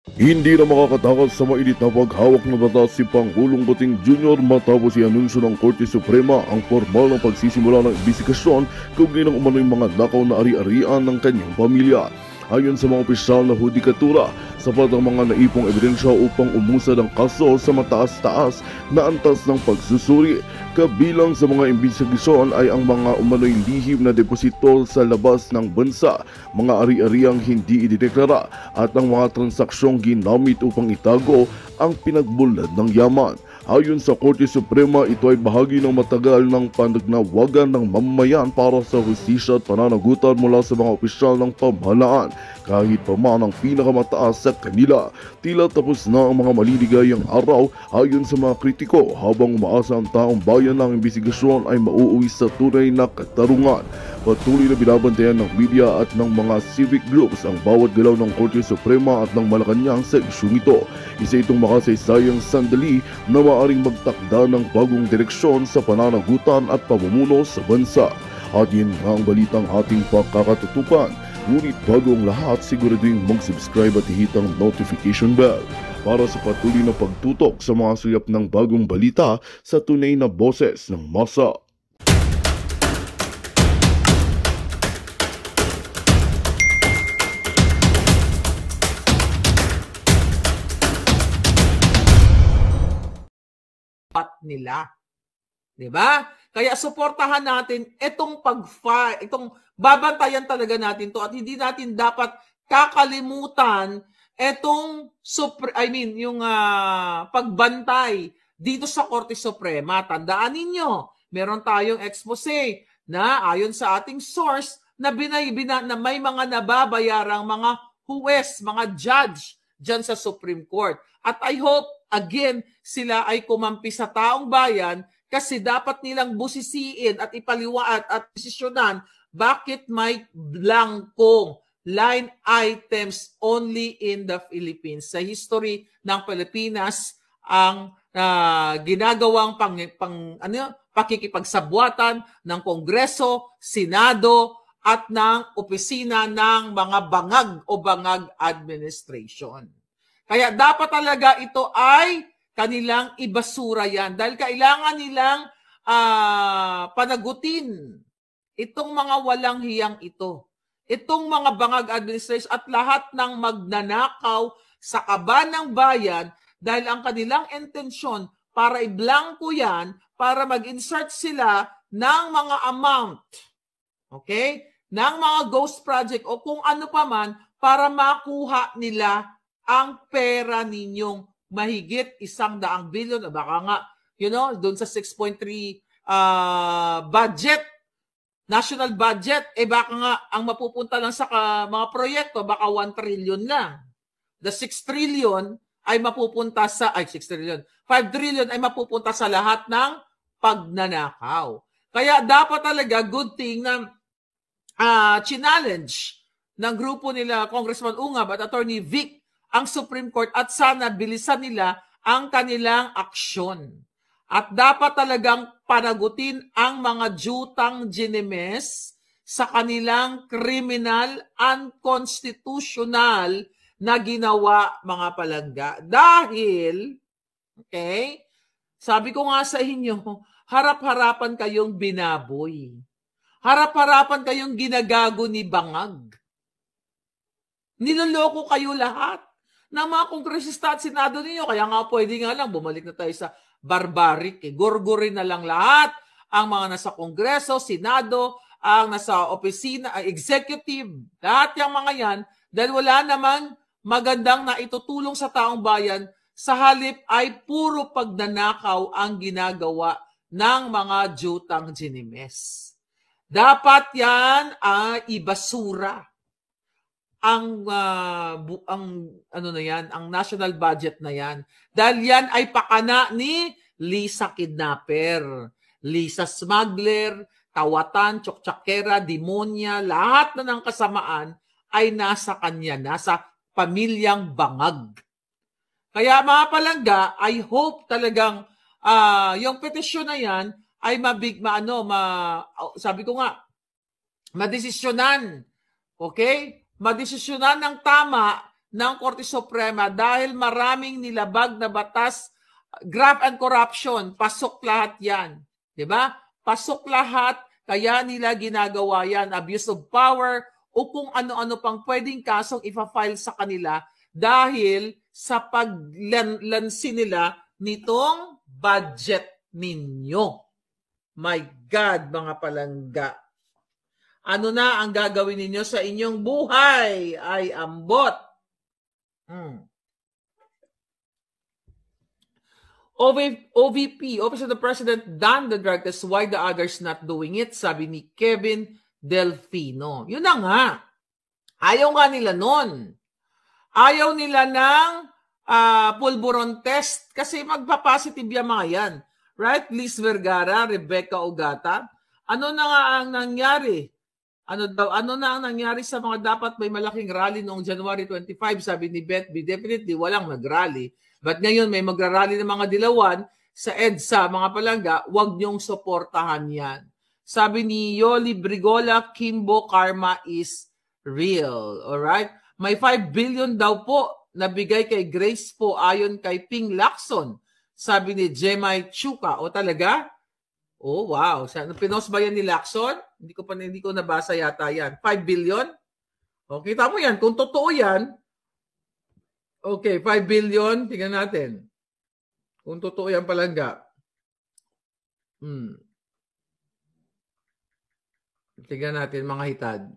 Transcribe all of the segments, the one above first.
Hindi na makakatakas sa mainit na paghawak ng batas si Pangulong Boting Jr. matapos i-anunsyo ng Korte Suprema ang formal na pagsisimula ng investigasyon kaugnay ng umano'y mga nakaw na ari-arian ng kanyang pamilya. Ayon sa mga opisyal na hudikatura, sapat ang mga naipong ebidensya upang umusad ang kaso sa mataas-taas na antas ng pagsusuri. Kabilang sa mga investigasyon ay ang mga umano'y lihim na deposito sa labas ng bansa, mga ari-ariang hindi idideklara at ang mga transaksyong ginamit upang itago ang pinagbulad ng yaman. Ayon sa Korte Suprema, ito ay bahagi ng matagal ng panagnawagan ng mamamayan para sa hustisya at pananagutan mula sa mga opisyal ng pamahalaan. Kahit pa man ang pinakamataas sa kanila, tila tapos na ang mga maliligayang araw ayon sa mga kritiko, habang umaasa ang taong bayan ng investigasyon ay mauuwi sa tunay na katarungan. Patuloy na binabantayan ng media at ng mga civic groups ang bawat galaw ng Korte Suprema at ng Malacanang sa isyung ito. Isa itong makasaysayang sandali na maaring magtakda ng bagong direksyon sa pananagutan at pamumuno sa bansa. At yun nga ang balitang ating pagkakatutukan. Ngunit bago ang lahat, siguraduhin mag-subscribe at ihit ang notification bell para sa patuloy na pagtutok sa mga suyap ng bagong balita sa tunay na boses ng masa. Nila. 'Di ba? Kaya suportahan natin itong babantayan talaga natin 'to, at hindi natin dapat kakalimutan yung pagbantay dito sa Korte Suprema. Tandaan ninyo, meron tayong expose na ayon sa ating source na na may mga nababayarang mga huwes, mga judge dyan sa Supreme Court. At I hope, again, sila ay kumampi sa taong bayan kasi dapat nilang busisiin at ipaliwaat at desisyonan bakit may blankong line items only in the Philippines. Sa history ng Pilipinas, ang ginagawang pakikipagsabwatan ng Kongreso, Senado, at ng opisina ng mga bangag o bangag administration. Kaya dapat talaga ito ay kanilang ibasura yan dahil kailangan nilang panagutin itong mga walang hiyang ito. Itong mga bangag administration at lahat ng magnanakaw sa kaban ng bayan dahil ang kanilang intensyon para i-blanko yan, para mag-insert sila ng mga amount, okay? Ng mga ghost project o kung ano pa man para makuha nila ang pera ninyong mahigit 100 billion o baka nga, doon sa 6.3 budget, national budget, baka nga ang mapupunta lang sa mga proyekto, baka 1 trillion lang. The 6 trillion ay mapupunta sa, 6 trillion, 5 trillion ay mapupunta sa lahat ng pagnanakaw. Kaya dapat talaga, good thing na challenge ng grupo nila, Congressman Ungab at Attorney Vic, ang Supreme Court at sana bilisan nila ang kanilang aksyon. At dapat talagang panagutin ang mga jutang ginemes sa kanilang criminal, unconstitutional na ginawa, mga palangga. Dahil, okay, sabi ko nga sa inyo, harap-harapan kayong binaboy. Harap-harapan kayong ginagago ni bangag. Niloloko kayo lahat ng mga kongresista at senado ninyo. Kaya nga pwede nga lang, bumalik na tayo sa barbaric. Gorgorin na lang lahat ang mga nasa kongreso, senado, ang nasa opisina, executive, lahat yung mga yan, dahil wala namang magandang na itutulong sa taong bayan, sa halip ay puro pagnanakaw ang ginagawa ng mga jutang ginimes. Dapat yan ay ibasura ang national budget na yan. Dahil yan ay pakana ni Lisa Kidnapper, Lisa Smuggler, Tawatan, Tsoktsakkera, Demonya, lahat na ng kasamaan ay nasa kanya, nasa pamilyang bangag. Kaya mga palangga, I hope talagang yung petisyon na yan ay sabi ko nga, madesisyonan, okay? Madesisyonan ng tama ng Korte Suprema dahil maraming nilabag na batas, graft and corruption, pasok lahat yan. Diba? Pasok lahat, kaya nila ginagawa yan, abuse of power, o kung ano-ano pang pwedeng kasong ipa-file sa kanila dahil sa paglansi nila nitong budget ninyo. My God, mga palangga. Ano na ang gagawin ninyo sa inyong buhay? Ay ambot. OVP, Office of the President, done the drug test. Why the others not doing it? Sabi ni Kevin Delfino. Yun na nga. Ayaw nga nila nun. Ayaw nila ng pulburon test kasi magpa-positive yung mga yan. Right? Liz Vergara, Rebecca Ogata. Ano na nga ang nangyari? Ano na ang nangyari sa mga dapat may malaking rally noong January 25? Sabi ni Beth B. Definitely walang nag-rally. But ngayon may magra-rally ng mga dilawan sa EDSA, mga palangga, wag niyong suportahan yan. Sabi ni Yoli Brigola, Kimbo, karma is real. Alright? May 5 billion daw po nabigay kay Grace po ayon kay Ping Lacson. Sabi ni Jemay Chuka. O talaga? Oh, wow. Pinost ba yan ni Lacson? Hindi ko nabasa yata yan. 5 billion? O, kita mo yan. Kung totoo yan, okay, 5 billion. Tingnan natin. Kung totoo yan palangga. Tingnan natin mga hitad.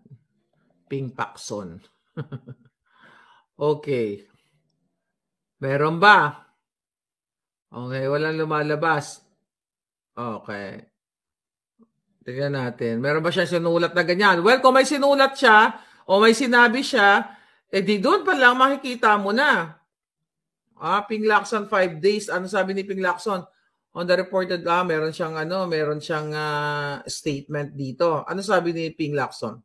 Ping Pacson. Okay. Meron ba? Okay, walang lumalabas. Okay. Tingnan natin. Meron ba siya sinulat na ganyan? Well, kung may sinulat siya o may sinabi siya, di doon pa lang makikita mo na. Ping Lacson 5 days. Ano sabi ni Ping Lacson? On the reported, meron siyang statement dito. Ano sabi ni Ping Lacson?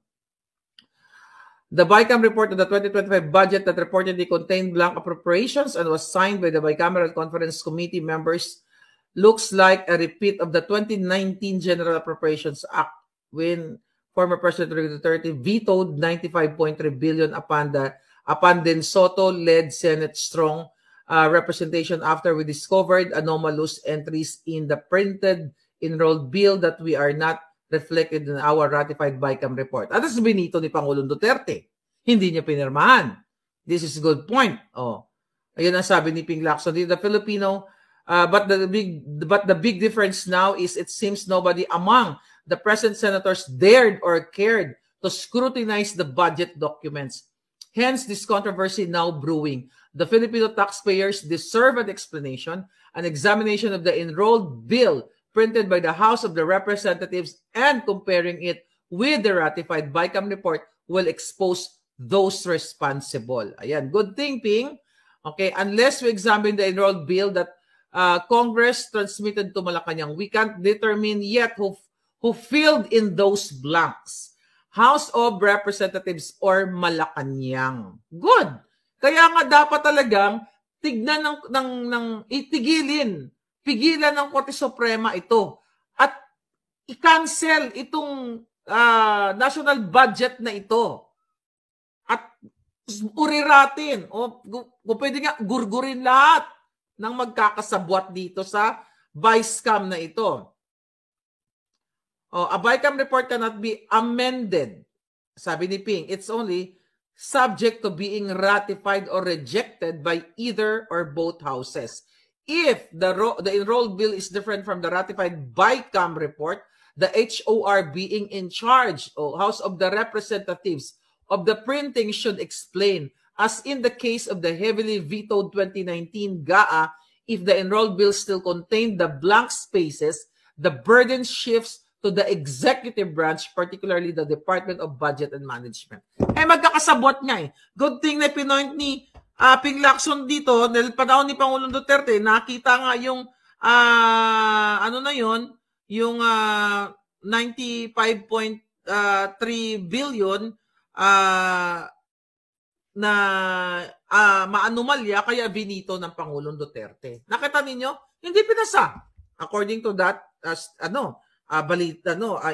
The BICAM report of the 2025 budget that reportedly contained blank appropriations and was signed by the Bicameral Conference Committee members looks like a repeat of the 2019 General Appropriations Act when former President Rodrigo Duterte vetoed 95.3 billion upon then Soto-led Senate strong representation after we discovered anomalous entries in the printed enrolled bill that we are not reflected in our ratified BICAM report. At sa binito ni Pangulong Duterte. Hindi niya pinirmahan. This is a good point. Ayun ang sabi ni Ping Lacson. The Filipino, but the big difference now is it seems nobody among the present senators dared or cared to scrutinize the budget documents. Hence, this controversy now brewing. The Filipino taxpayers deserve an explanation, an examination of the enrolled bill printed by the House of the Representatives and comparing it with the ratified BICAM report will expose those responsible. Ayan, good thing, Ping. Okay, unless we examine the enrolled bill that Congress transmitted to Malacanang, we can't determine yet who filled in those blanks. House of Representatives or Malacanang. Good. Kaya nga dapat talagang tignan pigilan ng Korte Suprema ito at i-cancel itong national budget na ito at uriratin o kung pwede nga gurgurin lahat ng magkakasabwat dito sa BICAM na ito. A BICAM report cannot be amended. Sabi ni Ping, it's only subject to being ratified or rejected by either or both houses. If the enrolled bill is different from the ratified BICAM report, the HOR being in charge, House of the Representatives, of the printing should explain, as in the case of the heavily vetoed 2019 GAA, if the enrolled bill still contained the blank spaces, the burden shifts to the executive branch, particularly the Department of Budget and Management. Magkakasabot nga eh. Good thing na pinoint ni Ping Lacson dito, dahil panahon ni Pangulong Duterte, nakita nga yung, yung 95.3 billion na maanumalya, kaya binito ng Pangulong Duterte. Nakita ninyo? Hindi pinasa. According to that,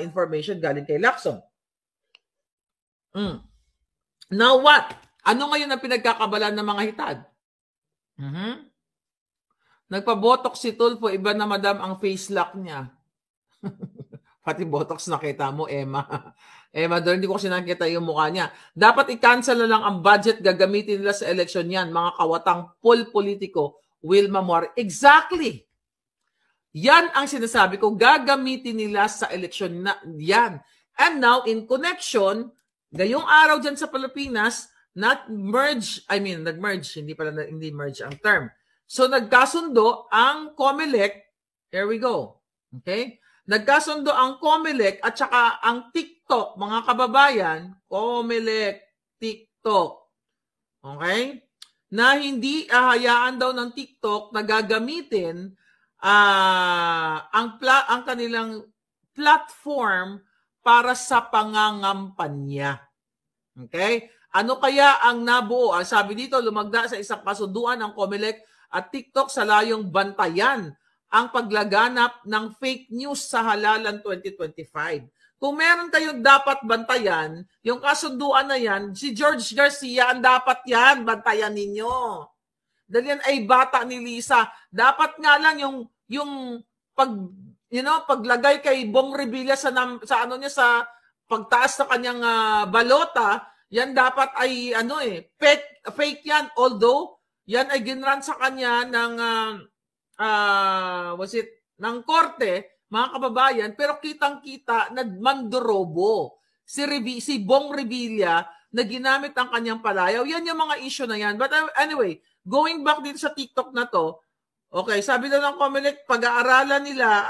information galing kay Lacson. Now what? Ano ngayon ang pinagkakabalan ng mga hitad? Nagpa-botox si Tulfo, iba na madam ang face lock niya. Pati botox nakita mo, Emma. Emma, doon hindi ko kasi nakita yung mukha niya. Dapat i-cancel na lang ang budget gagamitin nila sa eleksyon yan. Mga kawatang politiko, Wilma Moore. Exactly. Yan ang sinasabi ko, gagamitin nila sa eleksyon na yan. And now, in connection, ngayong araw dyan sa Pilipinas, nag-merge, hindi merge ang term. So, nagkasundo ang COMELEC, here we go, okay? Nagkasundo ang COMELEC at saka ang TikTok, mga kababayan, COMELEC, TikTok, okay? Na hindi ahayaan daw ng TikTok na gagamitin ang kanilang platform para sa pangangampanya. Okay? Ano kaya ang nabuo? Sabi dito, lumagda sa isang kasunduan ng COMELEC at TikTok sa layong bantayan ang paglaganap ng fake news sa halalan 2025. Kung meron kayong dapat bantayan, yung kasunduan na yan, si George Garcia ang dapat yan, bantayan ninyo. Dahil yan ay bata ni Lisa. Dapat nga lang yung paglagay kay Bong Revilla sa pagtaas sa kanyang balota, yan dapat ay fake yan, although yan ay ginran sa kanya ng ng korte, mga kababayan, pero kitang-kita nagmandorobo si Bong Revilla na ginamit ang kanyang palayaw. Yan yung mga issue na yan. But anyway, going back dito sa TikTok na to, okay, sabi daw ng COMELEC, pag-aaralan nila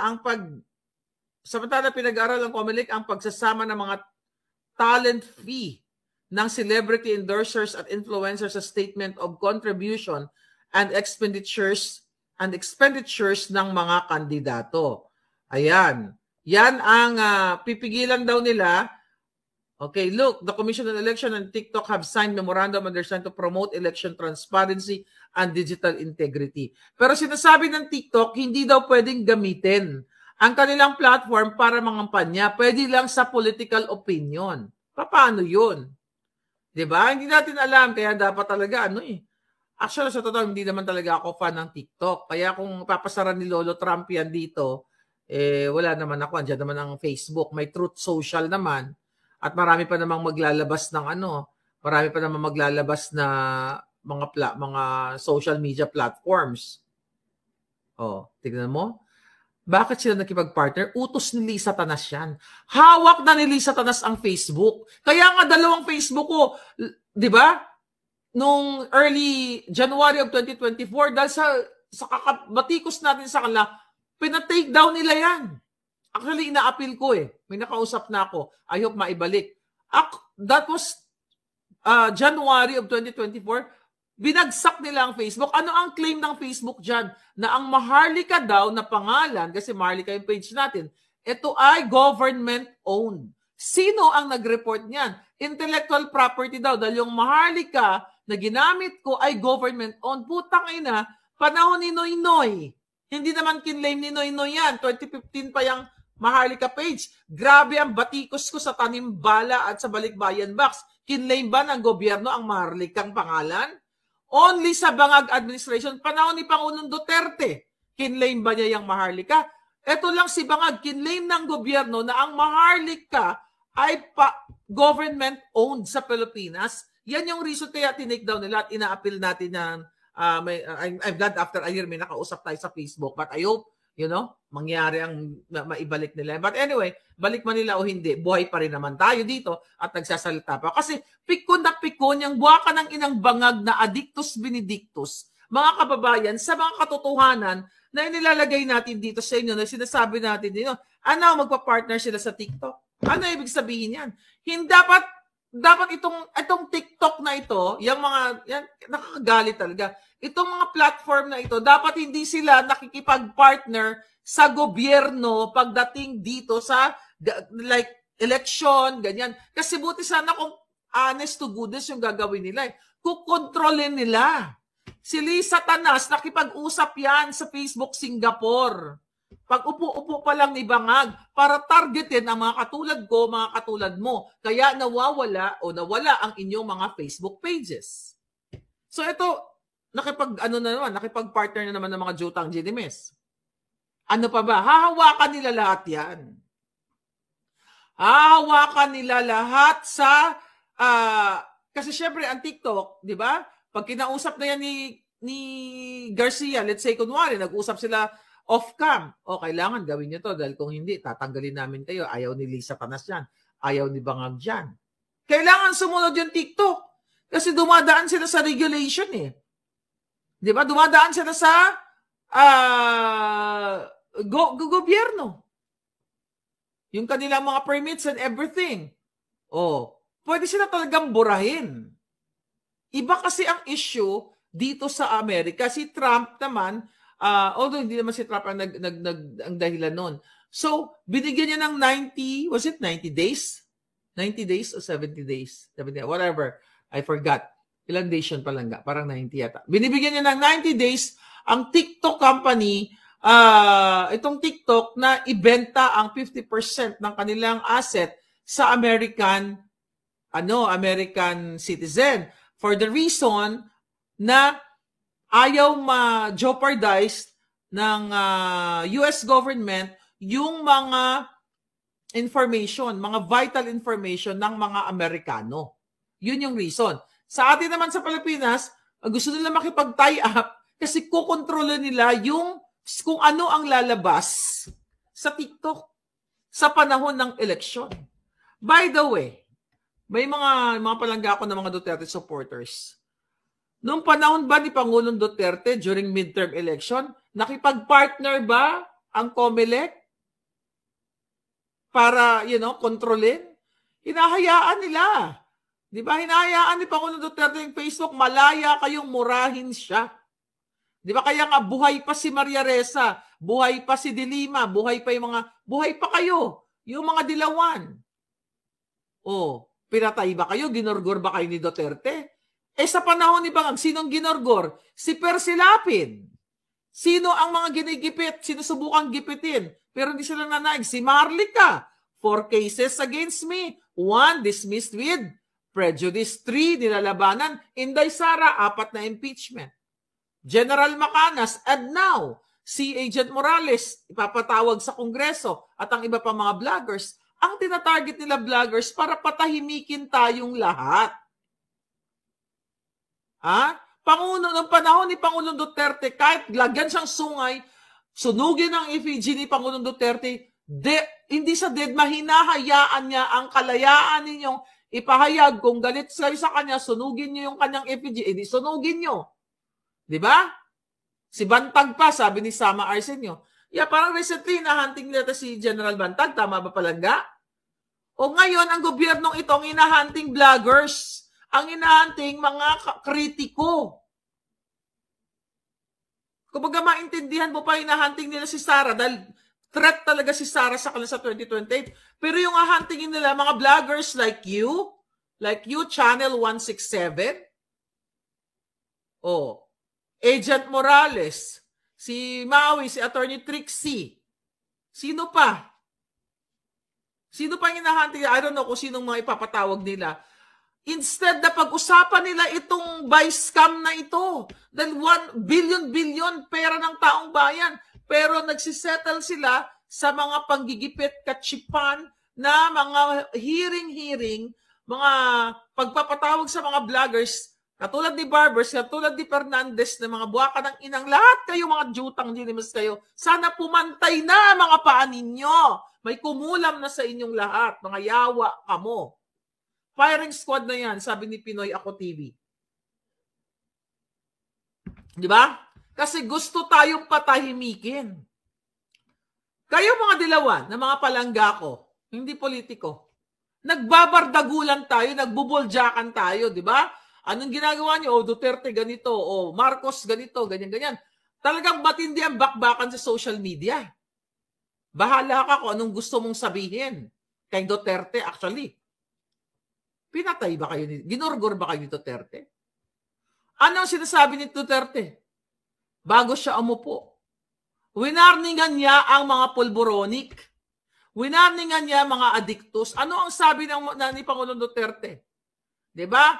samantala pinag-aaralan ng COMELEC ang pagsasama ng mga talent fee ng celebrity endorsers at influencers sa statement of contribution and expenditures ng mga kandidato. Ayan. Yan ang pipigilan daw nila. Okay, look, the Commission on Election and TikTok have signed memorandum of understanding to promote election transparency and digital integrity. Pero sinasabi ng TikTok, hindi daw pwedeng gamitin ang kanilang platform para mangampanya. Pwede lang sa political opinion. Paano yun? Diba? Hindi natin alam, kaya dapat talaga Actually, sa totoo, hindi naman talaga ako fan ng TikTok. Kaya kung papasaran ni Lolo Trump yan dito, wala naman ako. Andiyan naman ang Facebook. May Truth Social naman. At marami pa namang maglalabas ng mga social media platforms. Oh, tignan mo. Bakit sila nakipag-partner? Utos ni Lisa Tanas yan. Hawak na ni Lisa Tanas ang Facebook. Kaya nga dalawang Facebook ko, di ba? Nung early January of 2024, dahil sa kakabatikos natin sa kanila, pinatake down nila yan. Actually, ina-appeal ko May nakausap na ako. I hope maibalik. That was January of 2024. Binagsak nila ang Facebook. Ano ang claim ng Facebook dyan? Na ang Maharlika daw na pangalan, kasi Maharlika yung page natin, ito ay government-owned. Sino ang nag-report niyan? Intellectual property daw. Dahil yung Maharlika na ginamit ko ay government-owned. Putang ina, panahon ni Noynoy. Hindi naman kinlaim ni Noynoy yan. 2015 pa yung Maharlika page. Grabe ang batikos ko sa Tanimbala at sa Balikbayan Box. Kinlaim ba ng gobyerno ang Maharlikang pangalan? Only sa Bangag administration, panahon ni Pangulong Duterte, kinlaim ba niya yung Maharlika? Ito lang si Bangag, kinlaim ng gobyerno na ang Maharlika ay government-owned sa Pilipinas. Yan yung reason kaya tinake down nila at ina-appeal natin ng I'm glad after a year may nakausap tayo sa Facebook. But I hope, mangyari ang maibalik nila. But anyway, balik man nila o hindi, buhay pa rin naman tayo dito at nagsasalita pa. Kasi pikon na pikon yung buwaka ng inang Bangag na addictus benedictus, mga kababayan, sa mga katotohanan na inilalagay natin dito sa inyo, na sinasabi natin dito, magpa-partner sila sa TikTok? Ano ibig sabihin yan? Hindi dapat itong TikTok na ito, yan nakakagalit talaga. Itong mga platform na ito, dapat hindi sila nakikipag-partner sa gobyerno pagdating dito sa election, ganyan. Kasi buti sana kung honest to goodness yung gagawin nila. Kukontrolin nila. Si Lisa Tanas, nakipag-usap yan sa Facebook Singapore. Pag upo-upo pa lang ni Bangag para targetin ang mga katulad ko, mga katulad mo. Kaya nawawala ang inyong mga Facebook pages. So ito, nakipag-partner na naman ng mga Jutang Ginimes. Ano pa ba? Hahawakan nila lahat yan. Hahawakan nila lahat sa, kasi syempre ang TikTok, di ba? Pag kinausap na yan ni Garcia, let's say kunwari, nag-usap sila off-cam. O, kailangan gawin nyo to dahil kung hindi, tatanggalin namin kayo. Ayaw ni Lisa Panas yan. Ayaw ni Bangag yan. Kailangan sumunod yung TikTok. Kasi dumadaan sila sa regulation eh. Di ba? Dumadaan sila sa gobyerno. Yung kanilang mga permits and everything. O, pwede sila talagang burahin. Iba kasi ang issue dito sa Amerika. Si Trump naman, although hindi naman si Trump ang dahilan nun. So, binigyan niya ng 90 days? 90 days o 70 days? 70, whatever. I forgot. Ilang days yun palangga? Parang 90 yata. Binibigyan niya ng 90 days ang TikTok company, itong TikTok na ibenta ang 50% ng kanilang asset sa American citizen. For the reason na ayaw ma-jeopardize ng US government yung mga information, mga vital information ng mga Amerikano. Yun yung reason. Sa atin naman sa Pilipinas, gusto nila makipag-tie up kasi kukontrolin nila yung kung ano ang lalabas sa TikTok sa panahon ng eleksyon. By the way, may mga palangga ako ng mga Duterte supporters. Noong panahon ba ni Pangulong Duterte during midterm election, nakipag-partner ba ang COMELEC para, kontrolin? Hinahayaan nila. Di ba? Hinahayaan ni Pangulong Duterte yung Facebook, malaya kayong murahin siya. Di ba? Kaya nga buhay pa si Maria Ressa, buhay pa si Dilima, buhay pa kayo, yung mga dilawan. O, pinatay ba kayo? Ginorgor ba kayo ni Duterte? Sa panahon ni Bangag, sinong ginorgor? Si Percy Lapid. Sino ang mga ginigipit? Sinusubukang gipitin. Pero hindi sila nanaig. Si Marlica. 4 cases against me. 1 dismissed with prejudice. 3 nilalabanan. Inday Sara, 4 na impeachment. General Macanas, and now, si Agent Morales, ipapatawag sa Kongreso at ang iba pa mga vloggers. Ang tinatarget nila vloggers para patahimikin tayong lahat. Noong panahon ni Pangulong Duterte, kahit lagyan siyang sungay, sunugin ang effigy ni Pangulong Duterte, hindi sa deadma, hinahayaan niya ang kalayaan ninyong ipahayag. Kung galit kayo sa kanya, sunugin niyo yung kanyang effigy, edi sunugin niyo. Di ba? Si Bantag pa, sabi ni Sama Arsenio. Parang recently, nahunting nila si General Bantag, tama ba palangga? O ngayon, ang gobyernong ito ang hinahunting vloggers. Ang hinahunting mga kritiko. Kumbaga maintindihan mo pa, hinahunting nila si Sara dahil threat talaga si Sara sa kanila sa 2028. Pero yung hahuntingin nila, mga vloggers like you, Channel 167, Agent Morales, si Maui, si Attorney Trixie, sino pa? Sino pa yung hinahunting? I don't know kung sinong mga ipapatawag nila. Instead na pag-usapan nila itong vice scam na ito, dahil 1 billion pera ng taong bayan, pero nagsisettle sila sa mga panggigipit, katsipan na mga hearing, mga pagpapatawag sa mga vloggers, katulad ni Barbers, katulad ni Fernandez, na mga buwaka ng inang, lahat kayo mga Jutang Ginimes kayo, sana pumantay na mga paa ninyo. May kumulam na sa inyong lahat, mga yawa kamo. Firing squad na yan, sabi ni Pinoy Ako TV. Di ba? Kasi gusto tayong patahimikin. Kayo mga dilawan, na mga palangga ko, hindi politiko, nagbabardagulan tayo, nagbubuljakan tayo, di ba? Anong ginagawa niyo? Duterte ganito, Marcos ganito, ganyan-ganyan. Talagang matindi ang bakbakan sa social media. Bahala ka kung anong gusto mong sabihin kay Duterte actually. Pinatay ba kayo? Ginorgor ba kayo ni Duterte? Ano ang sinasabi ni Duterte? Bago siya umupo. Winarningan niya ang mga pulboronic. Winarningan niya mga adiktos. Ano ang sabi ni Pangulong Duterte? Diba?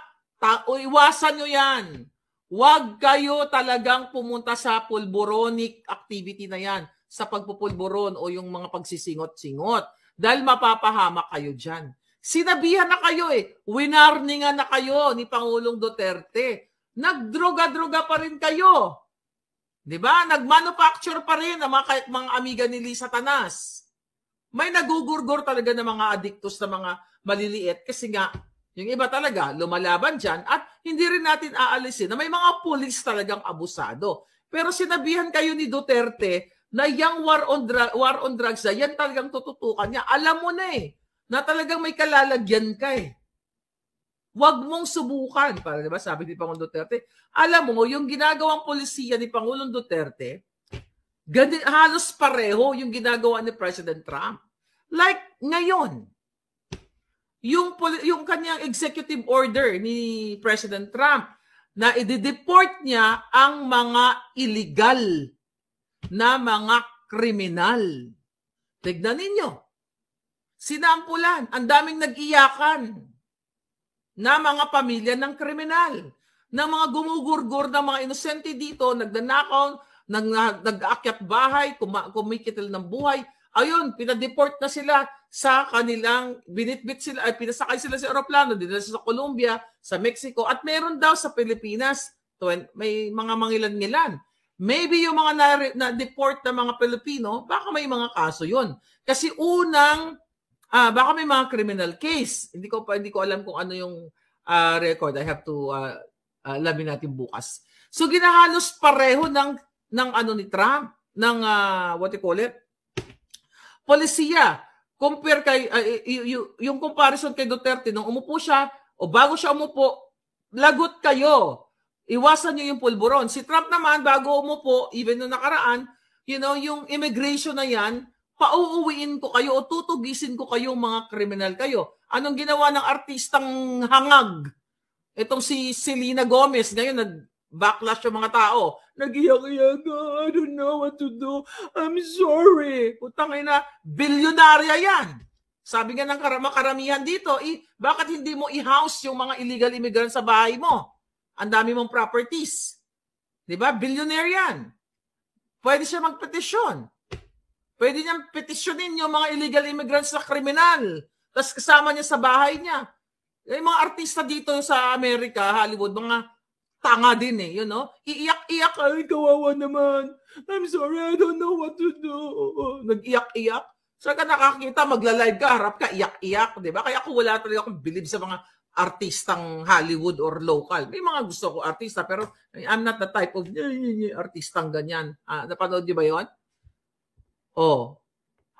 Iwasan nyo yan. Huwag kayo talagang pumunta sa pulboronic activity na yan, sa pagpupulboron o yung mga pagsisingot-singot. Dahil mapapahamak kayo dyan. Sinabihan na kayo winarningan na kayo ni Pangulong Duterte. Nagdroga-droga pa rin kayo. Diba? Nag-manufacture pa rin ang mga amiga ni Lisa Tanas. May nagugurgor talaga ng mga adiktos na mga maliliit kasi nga, yung iba talaga lumalaban dyan at hindi rin natin aalisin na may mga pulis talagang abusado. Pero sinabihan kayo ni Duterte na yung war on drugs na yan talagang tututukan niya. Alam mo na na talagang may kalalagyan ka Huwag mong subukan. Para diba sabi ni Pangulong Duterte, alam mo, yung ginagawang polisiya ni Pangulong Duterte, halos pareho yung ginagawa ni President Trump. Like ngayon, yung kanyang executive order ni President Trump na i-deport niya ang mga illegal na mga kriminal. Tignan ninyo. Sinampulan. Ang daming nag-iyakan na mga pamilya ng kriminal, na mga gumugurgur na mga inosente dito, nagnanakaw, nag-aakyat bahay, kumikitil ng buhay. Ayun, pinadeport na sila sa kanilang, binitbit sila, pinasakay sila sa aeroplano, dinala sa Colombia, sa Mexico, at meron daw sa Pilipinas, may mga mangilan-ngilan. Maybe yung mga na-deport na mga Pilipino, baka may mga kaso yun. Kasi baka may mga criminal case. Hindi ko alam kung ano yung record. I have to alamin natin bukas. So ginahalos pareho ng ni Trump, ng what you call it? Polisiya. Compare kay yung comparison kay Duterte nung umupo siya o bago siya umupo, lagot kayo. Iwasan niyo yung pulburon. Si Trump naman bago umupo, even nung nakaraan, yung immigration na yan, pauuwiin ko kayo o tutugisin ko kayo mga kriminal kayo. Anong ginawa ng artistang hangag? Itong si Selena Gomez, ngayon nag-backlash yung mga tao. Nag-iyak-iyak, I don't know what to do. I'm sorry. Putang ina, bilyonarya yan. Sabi nga ng karamihan dito, bakit hindi mo i-house yung mga illegal immigrants sa bahay mo? Ang dami mong properties. Diba? Billionaire yan. Pwede siya magpetisyon. Pwede niyang petisyonin yung mga illegal immigrants na kriminal. Tapos kasama niya sa bahay niya. Yung mga artista dito sa Amerika, Hollywood, mga tanga din Iiyak-iyak, ay kawawa naman. I'm sorry, I don't know what to do. Nag-iyak-iyak. Saan ka nakakita, magla-live ka, harap ka, iyak-iyak. Diba? Kaya ako wala talaga akong believe sa mga artistang Hollywood or local. May mga gusto ko artista, pero I'm not the type of artistang ganyan. Napanood niyo ba yun?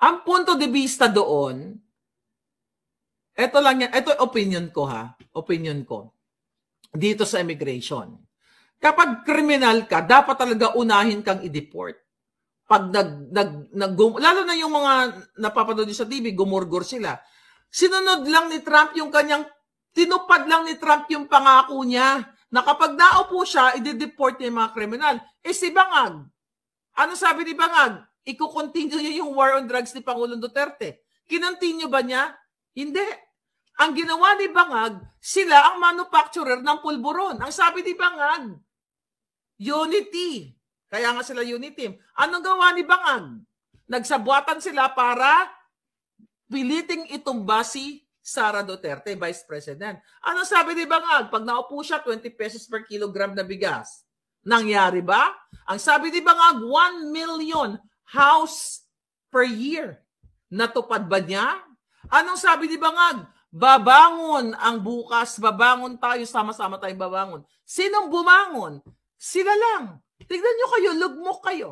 Ang punto de vista doon, ito lang yan, ito opinion ko opinion ko, dito sa immigration. Kapag criminal ka, dapat talaga unahin kang i-deport. Pag lalo na yung mga napapanood sa TV, gumurgur sila. Sinunod lang ni Trump tinupad lang ni Trump yung pangako niya, na kapag naupo siya, i-deport niya yung mga kriminal. Si Bangag, ano sabi ni Bangag? Iko-continue niya yung war on drugs ni Pangulong Duterte. Kinontinue ba niya? Hindi. Ang ginawa ni Bangag, sila ang manufacturer ng pulburon. Ang sabi ni Bangag, unity. Kaya nga sila unity. Anong gawa ni Bangag? Nagsabuatan sila para piliting itumba si Sara Duterte, Vice President. Anong sabi ni Bangag? Pag naupo siya, 20 pesos per kilogram na bigas. Nangyari ba? Ang sabi ni Bangag, 1 million house per year. Natupad ba niya? Anong sabi ni Bangag? Babangon ang bukas, babangon tayo, sama-sama tayong babangon. Sinong bumangon? Sila lang. Tignan nyo kayo, lugmok kayo.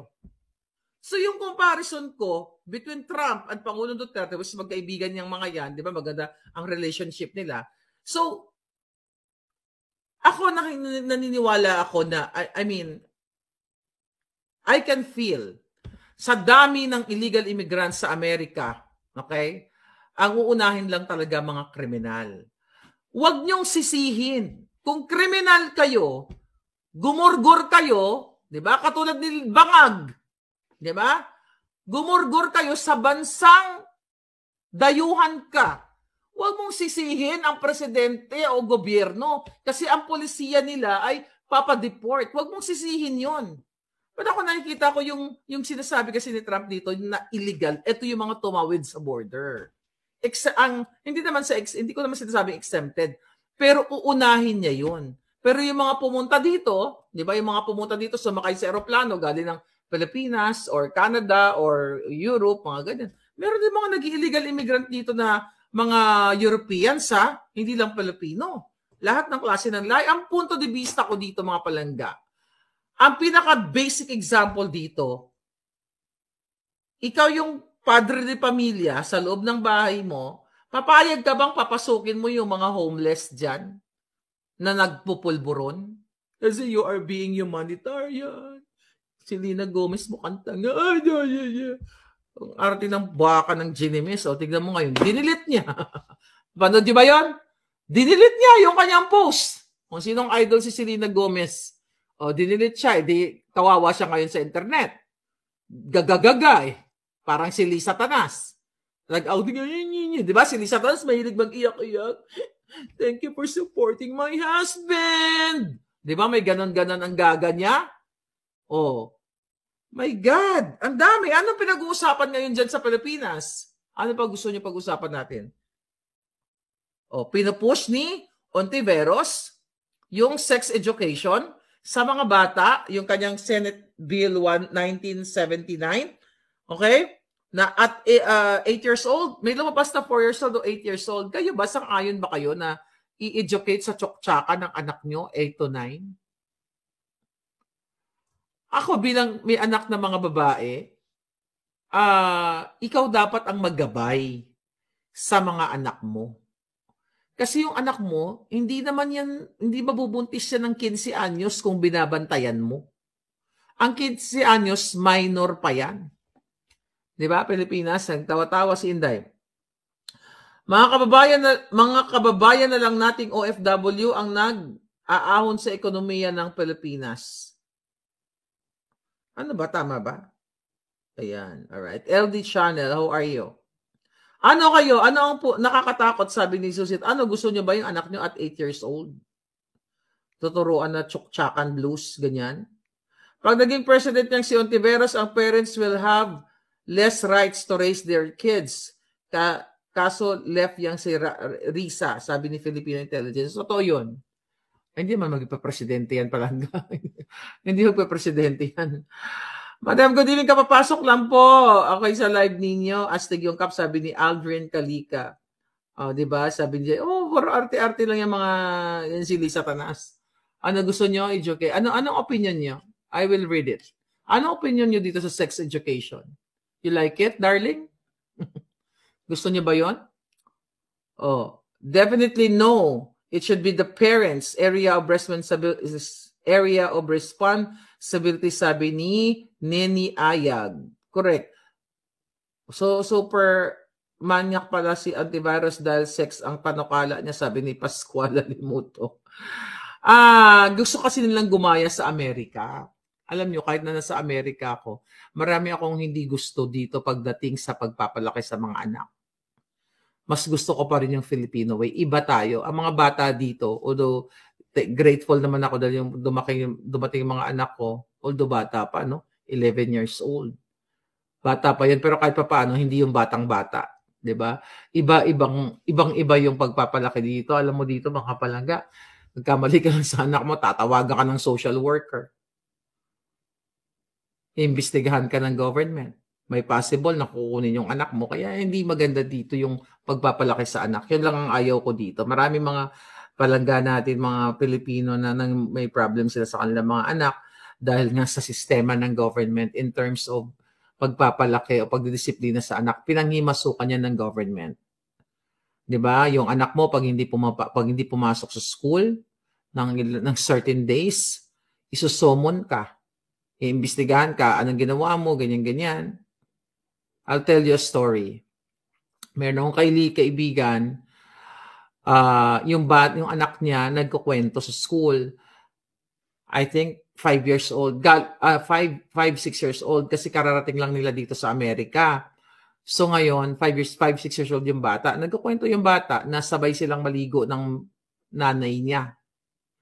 So yung comparison ko between Trump at Pangulong Duterte, which magkaibigan niyang mga yan, di ba maganda ang relationship nila. So, ako naniniwala ako na, I mean, I can feel sa dami ng illegal immigrants sa Amerika, okay, ang uunahin lang talaga mga kriminal. Huwag niyong sisihin. Kung kriminal kayo, gumurgur kayo, di ba? Katulad ni Bangag, Di ba? Gumurgur kayo sa bansang dayuhan ka. Huwag mong sisihin ang presidente o gobyerno kasi ang polisiya nila ay papadeport. Huwag mong sisihin yon. But ako nakikita ko yung sinasabi kasi ni Trump dito na illegal. Ito yung mga tumawid sa border. Hindi ko naman sinasabing exempted. Pero uunahin niya yun. Pero yung mga pumunta dito, di ba, yung mga pumunta dito sumakay sa aeroplano galing ng Pilipinas or Canada or Europe, mga ganyan. Meron din mga nag-illegal immigrant dito na mga Europeans, hindi lang Pilipino. Lahat ng klase ng lahi. Ang punto de vista ko dito, mga palangga, ang pinaka-basic example dito, ikaw yung padre de pamilya sa loob ng bahay mo, papayag ka bang papasukin mo yung mga homeless dyan na nagpupulburon? Kasi you are being humanitarian. Si Lina Gomez mo kanta nga. Ang arte ng baka ng Ginimis. O, tignan mo ngayon. Dinilit niya. Panood niyo ba yun? Dinilit niya yung kanyang post. Kung sinong idol si Selena Gomez. O, dinilit siya. Di kawawa siya ngayon sa internet. Gagagaga eh. Parang si Lisa Tanas. Nag-outing niya. Di ba? Si Lisa Tanas mahilig mag-iyak-iyak. Thank you for supporting my husband. Di ba? May ganon-ganon ang gaga niya. Oh, my God! Ang dami. Anong pinag-uusapan ngayon dyan sa Pilipinas? Ano pa gusto niyo pag-usapan natin? Oh, pinupush ni Ontiveros yung sex education sa mga bata, yung kanyang Senate Bill 1979, okay? Na at 8 years old, may lumabas na 4 years old o 8 years old. Kayo ba, sang-ayon ba kayo na i-educate sa tsuktsakan ng anak nyo, 8 to 9? Ako bilang may anak na mga babae, ikaw dapat ang maggabay sa mga anak mo. Kasi yung anak mo, hindi mabubuntis siya ng 15 anyos kung binabantayan mo. Ang 15 anyos, minor pa yan. Di ba, Pilipinas? Nagtawa-tawa si Inday. Mga kababayan na lang nating OFW ang nag-aahon sa ekonomiya ng Pilipinas. Ano ba? Tama ba? Ayan. Alright. LD Channel, how are you? Ano kayo? Ano ang nakakatakot, sabi ni Susit? Ano, gusto nyo ba yung anak nyo at 8 years old? Tuturuan na tsuktsakan blues, ganyan? Pag naging president niyang si Ontiveros, ang parents will have less rights to raise their kids. Kaso left yang si Risa, sabi ni Filipino Intelligence. Totoo yun. Hindi man magpapresidente yan palangga. Hindi magpapresidente yan. Madam, good evening, kapapasok lang po. Okay sa live ninyo. Astig yung cup, sabi ni Aldrin Kalika. Oh, di ba? Sabi niya, for arte-arte lang yung mga yan si Lisa Tanas. Ano gusto nyo? Educate. Anong opinion nyo? I will read it. Anong opinion nyo dito sa sex education? You like it, darling? Gusto nyo ba yon? Oh, definitely no. It should be the parents' area of responsibility, sabi ni Neni Ayag. Correct. So, super manyak pala si Ontiveros dahil sex ang panukala niya, sabi ni Pascual Limuto. Gusto kasi nilang gumaya sa Amerika. Alam nyo, kahit na nasa Amerika ako, marami akong hindi gusto dito pagdating sa pagpapalaki sa mga anak. Mas gusto ko pa rin yung Filipino way. Iba tayo. Ang mga bata dito, although grateful naman ako dahil yung dumating yung mga anak ko, although bata pa, 11 years old. Bata pa yan, pero kahit pa paano, hindi yung batang-bata. 'Di ba? Ibang-iba yung pagpapalaki dito. Alam mo dito, mga palangga, nagkamali ka lang sa anak mo, tatawagan ka ng social worker. Iimbestigahan ka ng government. May possible na kukunin yung anak mo. Kaya hindi maganda dito yung pagpapalaki sa anak. Yun lang ang ayaw ko dito. Marami mga palangga natin, mga Pilipino na may problem sila sa kanilang mga anak dahil nga sa sistema ng government in terms of pagpapalaki o pagdidisiplina sa anak. Pinanghimasukan yan ng government. 'Di ba? Yung anak mo pag hindi pumasok sa school ng certain days, isusomon ka. Iimbestigahan ka, anong ginawa mo, ganyan-ganyan. I'll tell you a story. Meron akong kaibigan, yung anak niya nagkukwento sa school. I think 5 years old, 5, 6 years old kasi kararating lang nila dito sa Amerika. So ngayon, 5, 6 years old yung bata. Nagkukwento yung bata na sabay silang maligo ng nanay niya.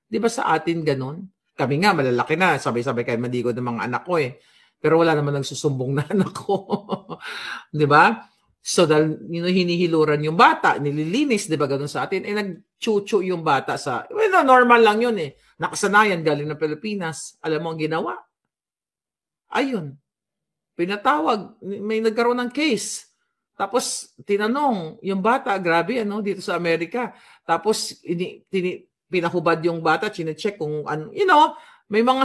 Di ba sa atin ganun? Kami nga, malalaki na, sabay-sabay kayo maligo ng mga anak ko eh. Pero wala naman nagsusumbong na anak ko. Di ba? So, dahil hinihiluran yung bata, nililinis, di ba ganun sa atin, nagchuchu yung bata sa, normal lang yun eh. Nakasanayan galing ng Pilipinas. Alam mo ang ginawa? Ayun. Pinatawag, may nagkaroon ng case. Tapos, tinanong, yung bata, grabe, dito sa Amerika. Tapos, pinahubad yung bata, chinecheck kung ano, may mga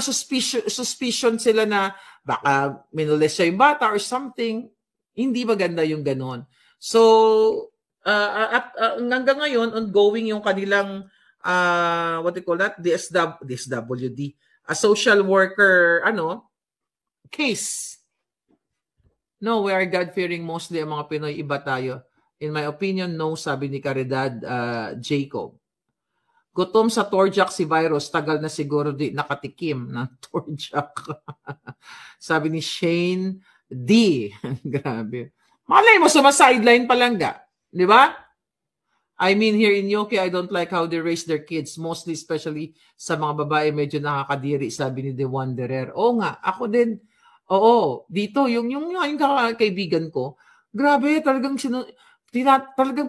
suspicion sila na baka minulis siya yung bata or something. Hindi maganda yung ganon. So, hanggang ngayon, ongoing yung kanilang, what do you call that? DSWD. A social worker, case. No, we are God-fearing mostly ang mga Pinoy, iba tayo. In my opinion, no, sabi ni Caridad Jacob. Gutom sa Torjak si Virus, tagal na siguro di nakatikim ng Torjak. Sabi ni Shane D. Grabe. Malay mo, sumasideline pa lang ga. Di ba? I mean, here in UK, I don't like how they raise their kids, mostly, especially sa mga babae, medyo nakakadiri, sabi ni The Wanderer. Oo nga, ako din. Oo, dito, yung kaibigan ko, grabe, talagang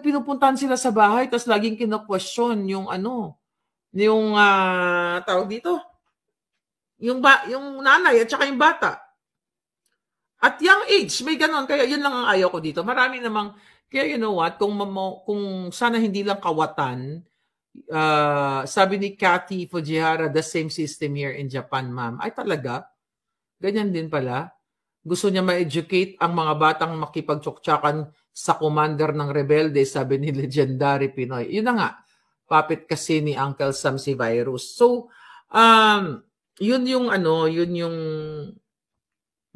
pinupuntahan sila sa bahay, tapos laging kina-question yung tawag dito, yung nanay at saka yung bata. At young age, may ganon. Kaya yun lang ang ayaw ko dito. Marami namang, kaya you know what, kung sana hindi lang kawatan, sabi ni Kathy Fujihara, the same system here in Japan, ma'am. Ay talaga? Ganyan din pala. Gusto niya ma-educate ang mga batang makipagtsuktsakan sa commander ng rebelde, sabi ni Legendary Pinoy. Yun na nga, puppet kasi ni Uncle Sam si Virus. So, yun yung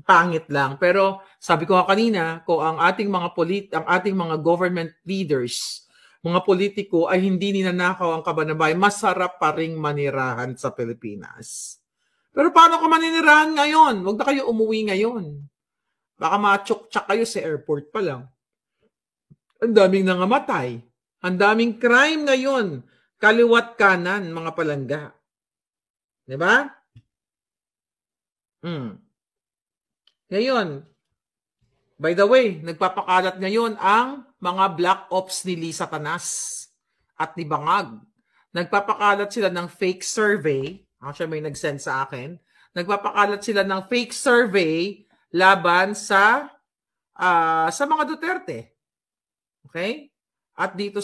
pangit lang. Pero sabi ko kanina, kung ang ating mga government leaders, mga politiko ay hindi ninanakaw ang kabanabay, masarap pa ring manirahan sa Pilipinas. Pero paano ka maninirahan ngayon? Huwag na kayo umuwi ngayon. Baka matsuktsak kayo sa airport pa lang. Ang daming nangamatay. Ang daming crime ngayon. Kaliwat kanan, mga palangga. Diba? Ngayon, by the way, nagpapakalat ngayon ang mga black ops ni Lisa Tanas at ni Bangag. Nagpapakalat sila ng fake survey. Actually, may nag-send sa akin. Nagpapakalat sila ng fake survey laban sa mga Duterte. Okay? At dito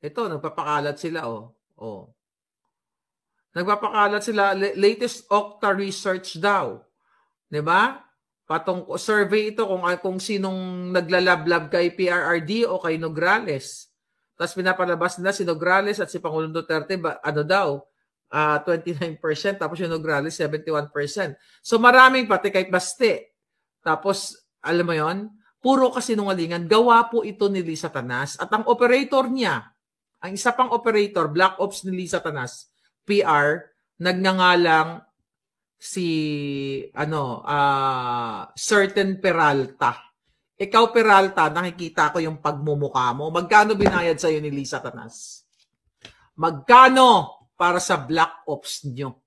nagpapakalat sila, Nagpapakalat sila, latest Okta research daw. 'Di ba? Patong survey ito kung sinong naglalablab kay PRRD o kay Nograles. Tapos pinapalabas nila si Nograles at si Pangulong Duterte, 29%, tapos yung Nograles 71%. So maraming pati kay Baste. Tapos alam mo 'yon, puro kasinungalingan. Gawa po ito ni Lisa Tanas at ang operator niya, ang isa pang operator, Black Ops ni Lisa Tanas, PR, nagngangalang si certain Peralta. Ikaw Peralta, nakikita ko yung pagmumukha mo. Magkano binayad sa iyo ni Lisa Tanas? Magkano para sa Black Ops nyo?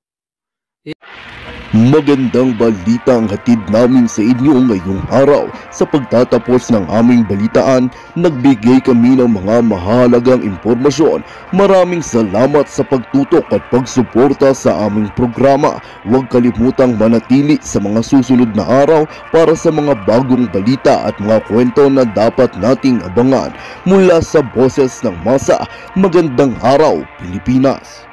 Magandang balita ang hatid namin sa inyo ngayong araw. Sa pagtatapos ng aming balitaan, nagbigay kami ng mga mahalagang impormasyon. Maraming salamat sa pagtutok at pagsuporta sa aming programa. Huwag kalimutang manatili sa mga susunod na araw para sa mga bagong balita at mga kwento na dapat nating abangan. Mula sa Boses ng Masa, magandang araw Pilipinas!